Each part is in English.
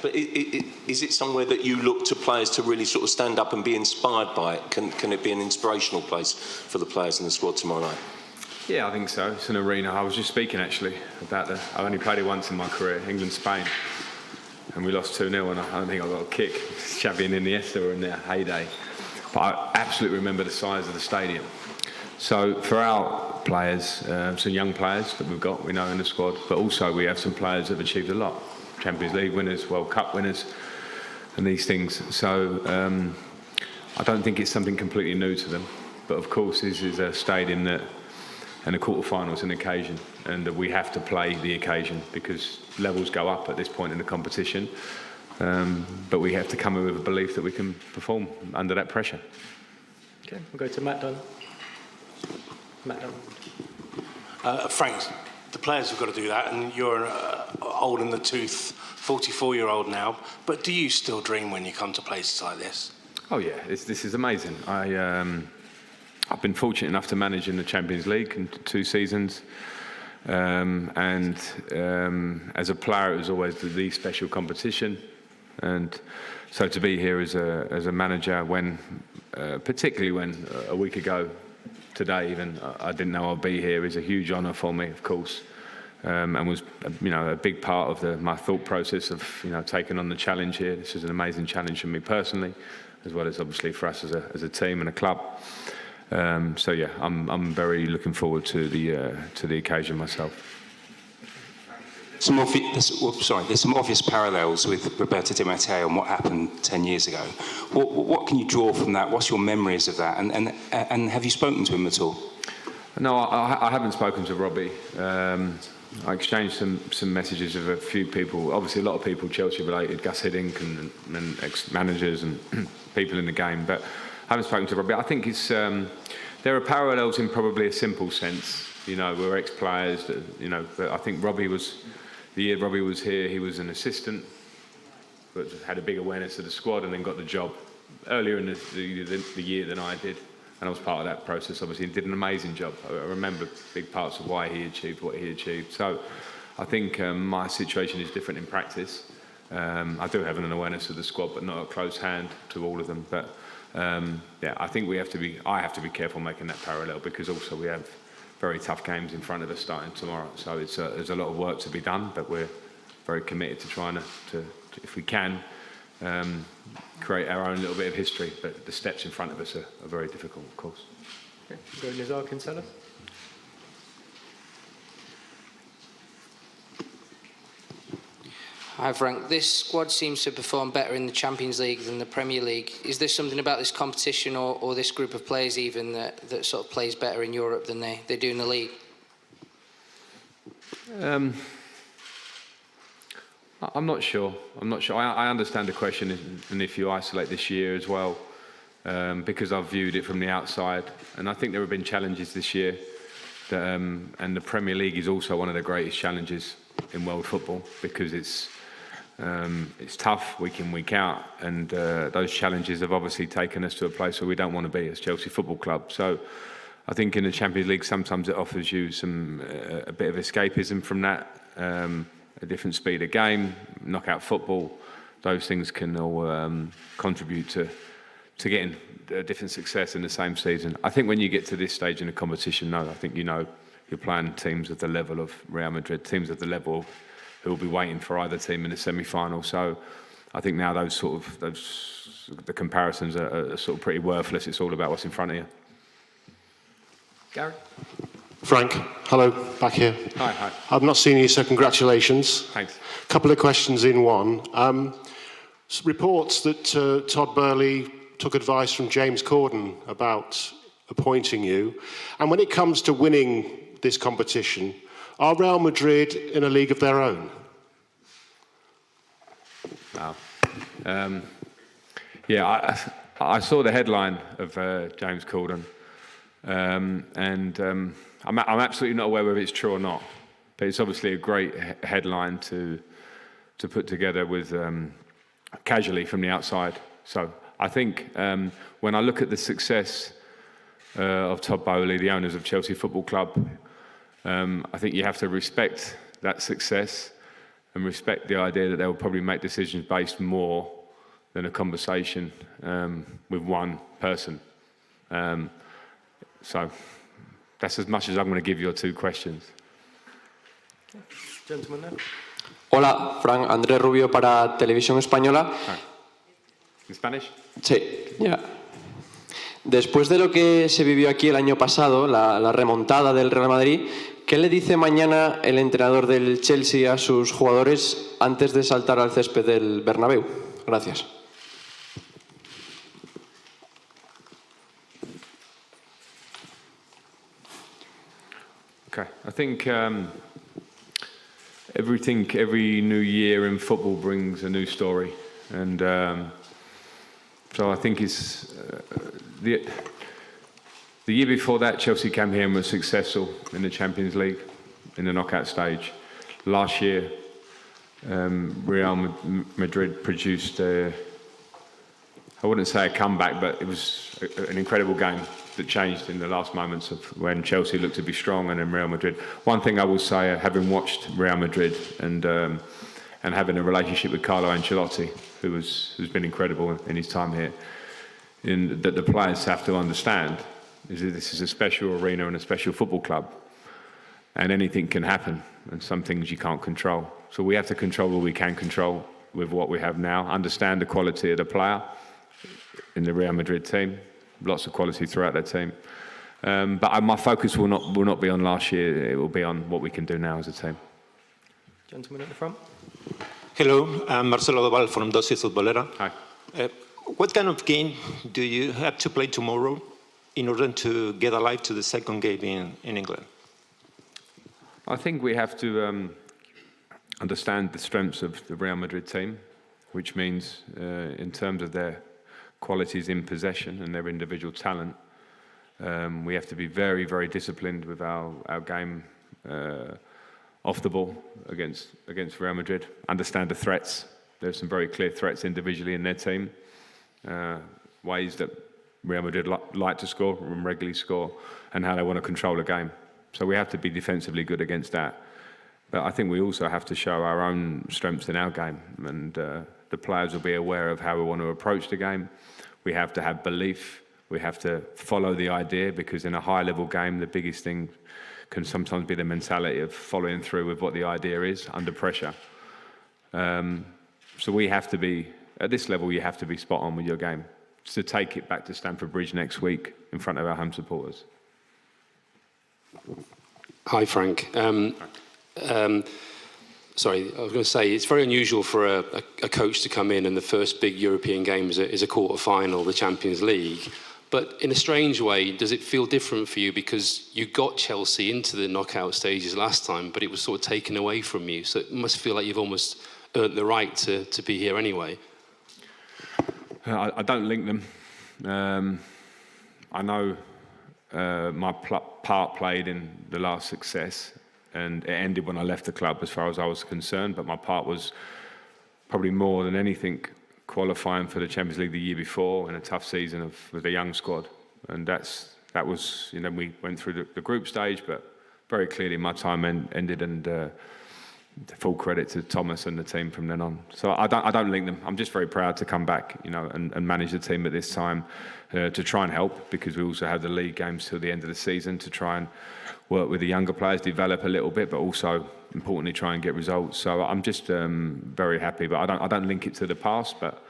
but is it somewhere that you look to players to really sort of stand up and be inspired by it? Can it be an inspirational place for the players in the squad tomorrow night? Yeah, I think so. It's an arena. I was just speaking actually about I only played it once in my career, England-Spain, and we lost 2-0, and I don't think I got a kick. Xavi and Iniesta were in their heyday, but I absolutely remember the size of the stadium. So for our players, some young players that we know in the squad, but also we have some players that have achieved a lot. Champions League winners, World Cup winners, and these things. So I don't think it's something completely new to them. But of course, this is a stadium that, and the quarterfinals, an occasion, and that we have to play the occasion because levels go up at this point in the competition. But we have to come in with a belief that we can perform under that pressure. Okay, we'll go to Matt Dunn. Matt Dunn. Frank, the players have got to do that, and you're old in the tooth, 44-year-old now. But do you still dream when you come to places like this? Oh yeah, this is amazing. I've been fortunate enough to manage in the Champions League in 2 seasons, and as a player, it was always the special competition. And so to be here as a manager, particularly when a week ago today, even I didn't know I'd be here, is a huge honour for me, of course, and was a big part of my thought process of taking on the challenge here. This is an amazing challenge for me personally, as well as obviously for us as a team and a club. So yeah, I'm very looking forward to the occasion myself. There's some obvious parallels with Roberto Di Matteo and what happened 10 years ago. What can you draw from that? What's your memories of that? And have you spoken to him at all? No, I haven't spoken to Robbie. I exchanged some messages with a few people. Obviously, a lot of people Chelsea related, Gus Hiddink and ex-managers and people in the game. But I haven't spoken to Robbie. I think there are parallels in probably a simple sense. We're ex-players. But I think the year Robbie was here, he was an assistant, but had a big awareness of the squad and then got the job earlier in the year than I did. And I was part of that process, obviously. He did an amazing job. I remember big parts of why he achieved what he achieved. So I think my situation is different in practice. I do have an awareness of the squad, but not a close hand to all of them. But yeah, I think I have to be careful making that parallel, because also we have very tough games in front of us starting tomorrow. So there's a lot of work to be done, but we're very committed to trying to if we can, create our own little bit of history. But the steps in front of us are very difficult, of course. Okay, go to Nizar Kinsella. Hi Frank, this squad seems to perform better in the Champions League than the Premier League. Is there something about this competition or this group of players even that sort of plays better in Europe than they do in the league? I'm not sure. I understand the question, and if you isolate this year as well, because I've viewed it from the outside, and I think there have been challenges this year, and the Premier League is also one of the greatest challenges in world football, because it's tough week in, week out, and those challenges have obviously taken us to a place where we don't want to be as Chelsea Football Club. So I think in the Champions League sometimes it offers you a bit of escapism from that, a different speed of game, knockout football. Those things can all contribute to getting a different success in the same season. I think when you get to this stage in the competition, I think you're playing teams of the level of Real Madrid, teams of the level who will be waiting for either team in the semi-final. So I think now the comparisons are sort of pretty worthless. It's all about what's in front of you. Gary? Frank, hello, back here. Hi. I've not seen you, so congratulations. Thanks. A couple of questions in one. Reports that Todd Boehly took advice from James Corden about appointing you. And when it comes to winning this competition, are Real Madrid in a league of their own? Wow. Yeah, I saw the headline of James Corden, and I'm absolutely not aware whether it's true or not, but it's obviously a great headline to put together with casually from the outside. So I think when I look at the success of Todd Boehly, the owners of Chelsea Football Club, I think you have to respect that success and respect the idea that they'll probably make decisions based more than a conversation with one person. So that's as much as I'm going to give your two questions. Gentleman there. Hola, Frank, Andrés Rubio para Televisión Española. In Spanish? Sí, ya. Después de lo que se vivió aquí el año pasado, la remontada del Real Madrid, ¿qué le dice mañana el entrenador del Chelsea a sus jugadores antes de saltar al césped del Bernabéu? Gracias. Okay, I think every new year in football brings a new story, and so I think it's the year before that Chelsea came here and was successful in the Champions League in the knockout stage. Last year, Real Madrid produced I wouldn't say a comeback, but it was an incredible game that changed in the last moments of when Chelsea looked to be strong, and then Real Madrid. One thing I will say, having watched Real Madrid and having a relationship with Carlo Ancelotti, who's been incredible in his time here, that the players have to understand is that this is a special arena and a special football club, and anything can happen, and some things you can't control. So we have to control what we can control with what we have now, understand the quality of the player in the Real Madrid team. Lots of quality throughout that team, but my focus will not be on last year. It will be on what we can do now as a team. Gentleman at the front. Hello, I'm Marcelo Doval from Dosis Futbolera. Hi. What kind of game do you have to play tomorrow in order to get alive to the second game in England? I think we have to understand the strengths of the Real Madrid team, which means in terms of their qualities in possession and their individual talent. We have to be very, very disciplined with our game off the ball against Real Madrid. Understand the threats. There's some very clear threats individually in their team. Ways that Real Madrid like to score and regularly score, and how they want to control the game. So we have to be defensively good against that. But I think we also have to show our own strengths in our game, and the players will be aware of how we want to approach the game. We have to have belief. We have to follow the idea, because in a high-level game, the biggest thing can sometimes be the mentality of following through with what the idea is under pressure. So we have to be, at this level, you have to be spot on with your game to take it back to Stamford Bridge next week in front of our home supporters. Hi, Frank. Sorry, I was going to say, it's very unusual for a coach to come in and the first big European game is a quarter-final, the Champions League. But in a strange way, does it feel different for you? Because you got Chelsea into the knockout stages last time, but it was sort of taken away from you. So it must feel like you've almost earned the right to be here anyway. I don't link them. I know my part played in the last success, and it ended when I left the club as far as I was concerned, but my part was probably more than anything qualifying for the Champions League the year before in a tough season with a young squad. And that was, you know, we went through the group stage, but very clearly my time ended, and full credit to Thomas and the team from then on. So I don't link them. I'm just very proud to come back, you know, and manage the team at this time to try and help, because we also have the league games till the end of the season to try and work with the younger players, develop a little bit, but also importantly try and get results. So I'm just very happy, but I don't link it to the past. But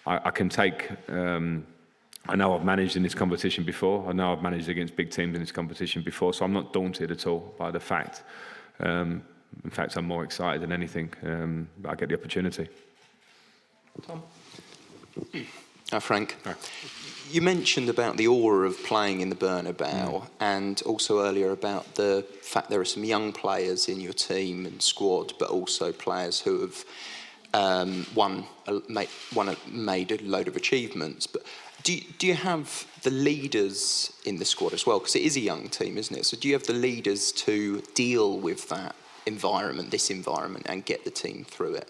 I can take. I know I've managed in this competition before. I know I've managed against big teams in this competition before, so I'm not daunted at all by the fact. In fact, I'm more excited than anything that I get the opportunity. Tom? Frank, you mentioned about the aura of playing in the Bernabeu, and also earlier about the fact there are some young players in your team and squad, but also players who have made a load of achievements. But do you have the leaders in the squad as well? Because it is a young team, isn't it? So do you have the leaders to deal with that environment, this environment, and get the team through it?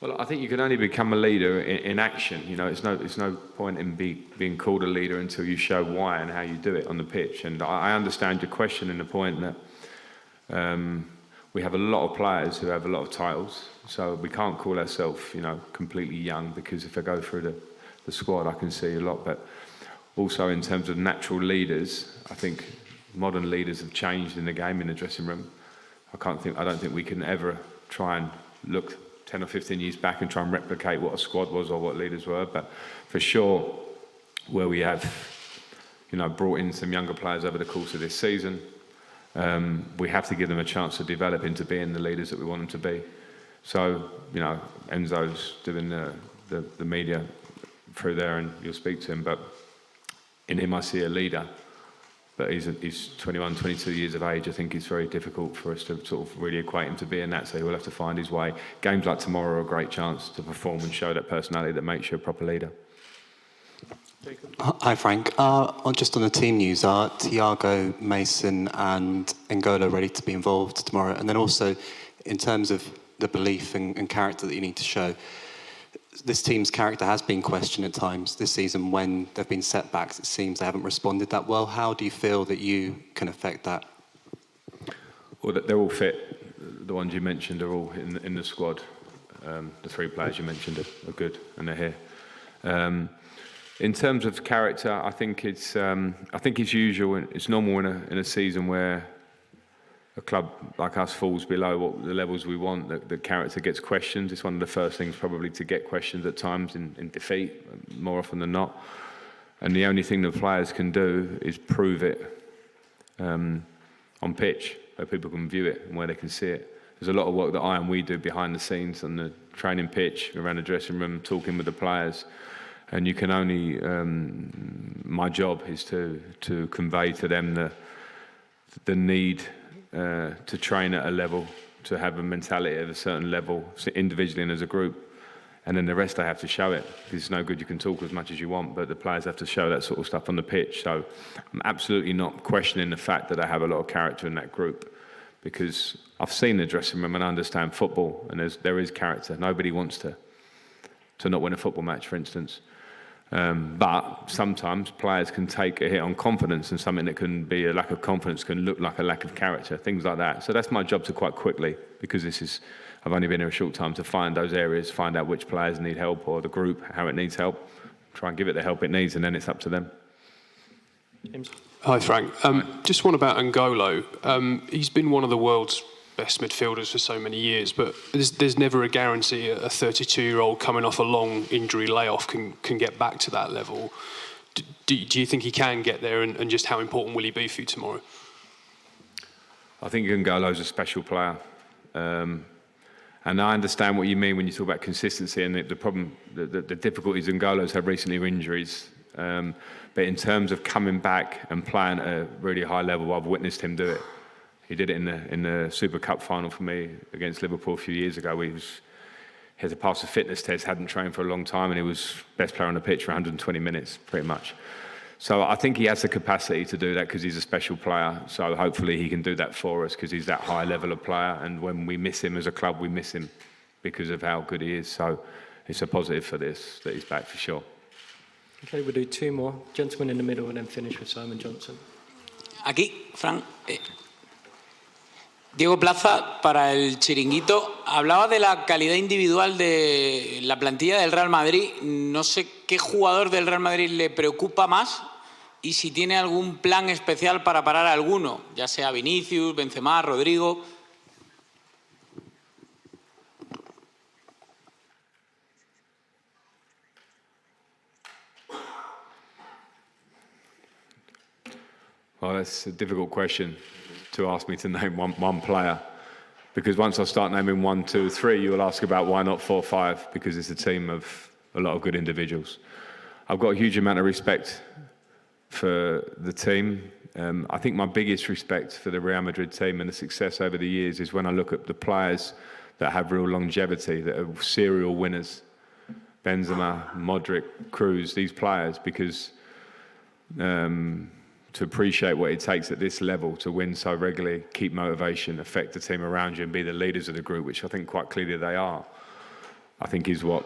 Well, I think you can only become a leader in action. You know, it's no point in being called a leader until you show why and how you do it on the pitch. And I understand your question in the point that we have a lot of players who have a lot of titles, so we can't call ourselves, completely young, because if I go through the squad, I can see a lot. But also in terms of natural leaders, I think modern leaders have changed in the game, in the dressing room. I don't think we can ever try and look 10 or 15 years back and try and replicate what a squad was or what leaders were. But for sure, where we have, brought in some younger players over the course of this season, we have to give them a chance to develop into being the leaders that we want them to be. So, Enzo's doing the media through there, and you'll speak to him. But in him, I see a leader. But he's 21, 22 years of age. I think it's very difficult for us to sort of really equate him to being that, so he'll have to find his way. Games like tomorrow are a great chance to perform and show that personality that makes you a proper leader. Hi, Frank. Just on the team news, are Thiago, Mason and N'Golo ready to be involved tomorrow? And then also, in terms of the belief and character that you need to show, this team's character has been questioned at times this season when there have been setbacks. It seems they haven't responded that well. How do you feel that you can affect that? Well, they're all fit. The ones you mentioned are all in the squad. The three players you mentioned are good, and they're here. In terms of character, I think it's usual. It's normal in a season where a club like us falls below what the levels we want, that the character gets questioned. It's one of the first things probably to get questioned at times in defeat, more often than not. And the only thing the players can do is prove it on pitch, where people can view it and where they can see it. There's a lot of work that I and we do behind the scenes on the training pitch, around the dressing room, talking with the players. And you can only, my job is to convey to them the need to train at a level, to have a mentality at a certain level, individually and as a group. And then the rest they have to show it. It's no good, you can talk as much as you want, but the players have to show that sort of stuff on the pitch. So I'm absolutely not questioning the fact that I have a lot of character in that group, because I've seen the dressing room and I understand football, and there is character. Nobody wants to not win a football match, for instance. But sometimes players can take a hit on confidence, and something that can be a lack of confidence can look like a lack of character, things like that. So that's my job to quite quickly, because I've only been here a short time, to find those areas, find out which players need help, or the group, how it needs help, try and give it the help it needs, and then it's up to them. James. Hi, Frank. Just one about N'Golo. He's been one of the world's best midfielders for so many years, but there's never a guarantee a 32-year-old coming off a long injury layoff can get back to that level. Do you think he can get there, and just how important will he be for you tomorrow? I think N'Golo's a special player. And I understand what you mean when you talk about consistency, and the problem, the difficulties N'Golo's had recently are injuries. But in terms of coming back and playing at a really high level, I've witnessed him do it. He did it in the Super Cup final for me against Liverpool a few years ago. He had to pass a fitness test, hadn't trained for a long time, and he was best player on the pitch for 120 minutes, pretty much. So I think he has the capacity to do that because he's a special player. So hopefully he can do that for us, because he's that high level of player. And when we miss him as a club, we miss him because of how good he is. So it's a positive for this, that he's back for sure. Okay, we'll do two more. Gentleman in the middle, and then finish with Simon Johnson. Aquí, Frank. Diego Plaza, para el Chiringuito. Hablaba de la calidad individual de la plantilla del Real Madrid. No sé qué jugador del Real Madrid le preocupa más y si tiene algún plan especial para parar a alguno, ya sea Vinicius, Benzema, Rodrigo. Well, that's a difficult question to ask me to name one player, because once I start naming 1, 2, 3, you will ask about why not 4, 5, because it's a team of a lot of good individuals. I've got a huge amount of respect for the team. I think my biggest respect for the Real Madrid team and the success over the years is when I look at the players that have real longevity, that are serial winners. Benzema, Modric, Kroos, these players, because to appreciate what it takes at this level to win so regularly, keep motivation, affect the team around you, and be the leaders of the group, which I think quite clearly they are, I think is what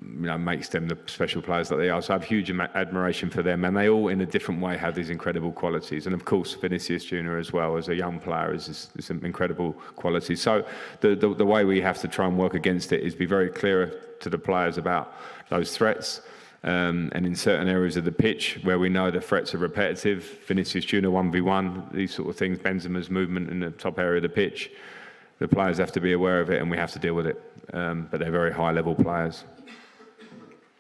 makes them the special players that they are. So I have huge admiration for them, and they all, in a different way, have these incredible qualities. And of course, Vinicius Junior as well, as a young player, is some incredible qualities. So the way we have to try and work against it is be very clear to the players about those threats. And in certain areas of the pitch where we know the threats are repetitive, Vinicius Junior 1v1, these sort of things, Benzema's movement in the top area of the pitch, the players have to be aware of it and we have to deal with it. But they're very high-level players.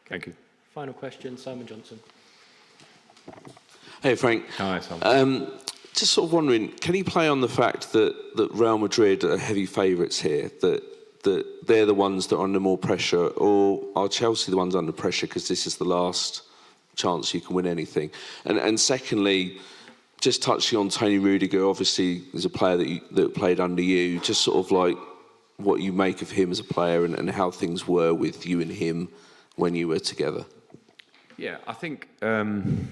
Thank you. Final question, Simon Johnson. Hey, Frank. Hi, Simon. Just sort of wondering, can you play on the fact that Real Madrid are heavy favourites here, that they're the ones that are under more pressure, or are Chelsea the ones under pressure because this is the last chance you can win anything? And secondly, just touching on Tony Rudiger, obviously there's a player that played under you, just sort of like what you make of him as a player and how things were with you and him when you were together. Yeah, I think to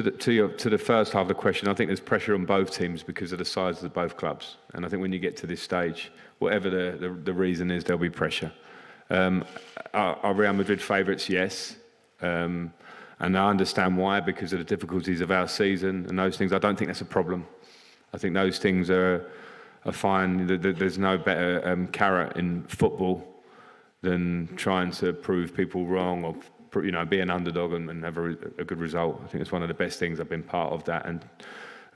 the first half of the question, I think there's pressure on both teams because of the size of both clubs. And I think when you get to this stage, whatever the reason is, there'll be pressure. Are Real Madrid favourites? Yes. And I understand why, because of the difficulties of our season and those things. I don't think that's a problem. I think those things are fine. There's no better carrot in football than trying to prove people wrong or be an underdog and have a good result. I think it's one of the best things. I've been part of that, and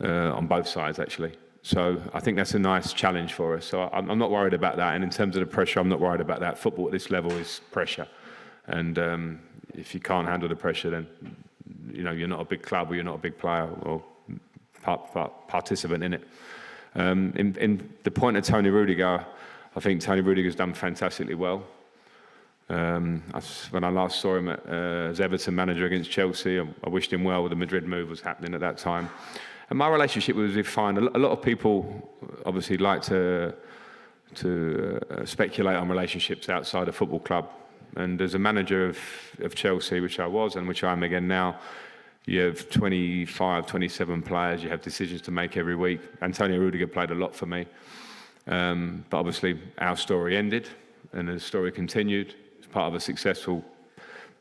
on both sides actually. So I think that's a nice challenge for us. So I'm not worried about that. And in terms of the pressure, I'm not worried about that. Football at this level is pressure, and if you can't handle the pressure, then you're not a big club or you're not a big player or participant in it. In the point of Tony Rudiger, I think Tony Rudiger's done fantastically well. When I last saw him as Everton manager against Chelsea, I wished him well. The Madrid move was happening at that time. And my relationship with him was fine. A lot of people obviously like to speculate on relationships outside a football club. And as a manager of Chelsea, which I was and which I am again now, you have 25, 27 players. You have decisions to make every week. Antonio Rudiger played a lot for me. But obviously our story ended and the story continued. Part of a successful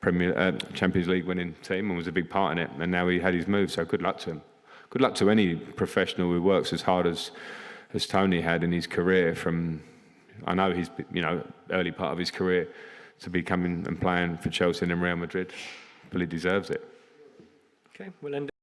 Champions League winning team and was a big part in it, and now he had his move, so good luck to him. Good luck to any professional who works as hard as Tony had in his career from, I know his early part of his career, to be coming and playing for Chelsea and Real Madrid. But he deserves it. Okay, we'll end